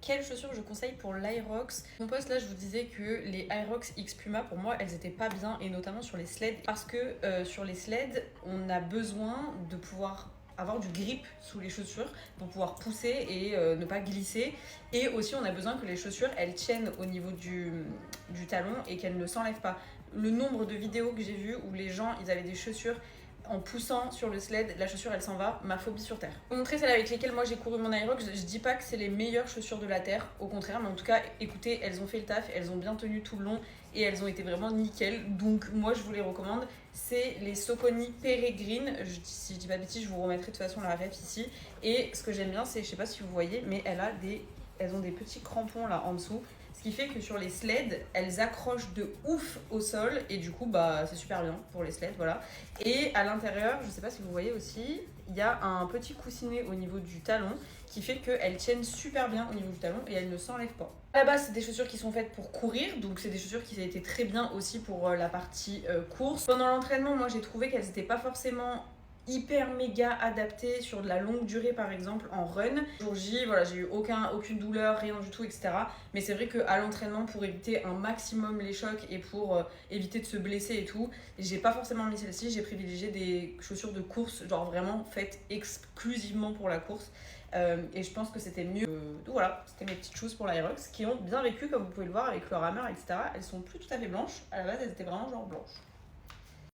quelles chaussures je conseille pour l'Aerox. Mon post là, je vous disais que les Aerox X Puma, pour moi, elles étaient pas bien, et notamment sur les sleds, parce que sur les sleds, on a besoin de pouvoir avoir du grip sous les chaussures pour pouvoir pousser et ne pas glisser. Et aussi, on a besoin que les chaussures, elles tiennent au niveau du talon et qu'elles ne s'enlèvent pas. Le nombre de vidéos que j'ai vues où les gens, ils avaient des chaussures en poussant sur le sled, la chaussure elle s'en va, ma phobie sur terre. Pour montrer celles avec lesquelles moi j'ai couru mon Aerox, je dis pas que c'est les meilleures chaussures de la terre, au contraire, mais en tout cas, écoutez, elles ont fait le taf, elles ont bien tenu tout le long et elles ont été vraiment nickel, donc moi je vous les recommande. C'est les Saucony Peregrine, si je dis pas de bêtises, je vous remettrai de toute façon la ref ici. Et ce que j'aime bien, c'est, je sais pas si vous voyez, mais elles ont des petits crampons là en dessous. Ce qui fait que sur les sleds, elles accrochent de ouf au sol et du coup, bah, c'est super bien pour les sleds, voilà. Et à l'intérieur, je sais pas si vous voyez aussi, il y a un petit coussinet au niveau du talon qui fait qu'elles tiennent super bien au niveau du talon et elles ne s'enlèvent pas. À la base, c'est des chaussures qui sont faites pour courir, donc c'est des chaussures qui étaient très bien aussi pour la partie course. Pendant l'entraînement, moi j'ai trouvé qu'elles n'étaient pas forcément hyper méga adapté sur de la longue durée, par exemple en run. Jour J, voilà, j'ai eu aucune douleur, rien du tout, etc. Mais c'est vrai qu'à l'entraînement, pour éviter un maximum les chocs et pour éviter de se blesser et tout, j'ai pas forcément mis celle-ci, j'ai privilégié des chaussures de course, genre vraiment faites exclusivement pour la course. Et je pense que c'était mieux. Donc voilà, c'était mes petites choses pour l'Aerox qui ont bien vécu, comme vous pouvez le voir avec le rameur, etc. Elles sont plus tout à fait blanches. À la base, elles étaient vraiment genre blanches.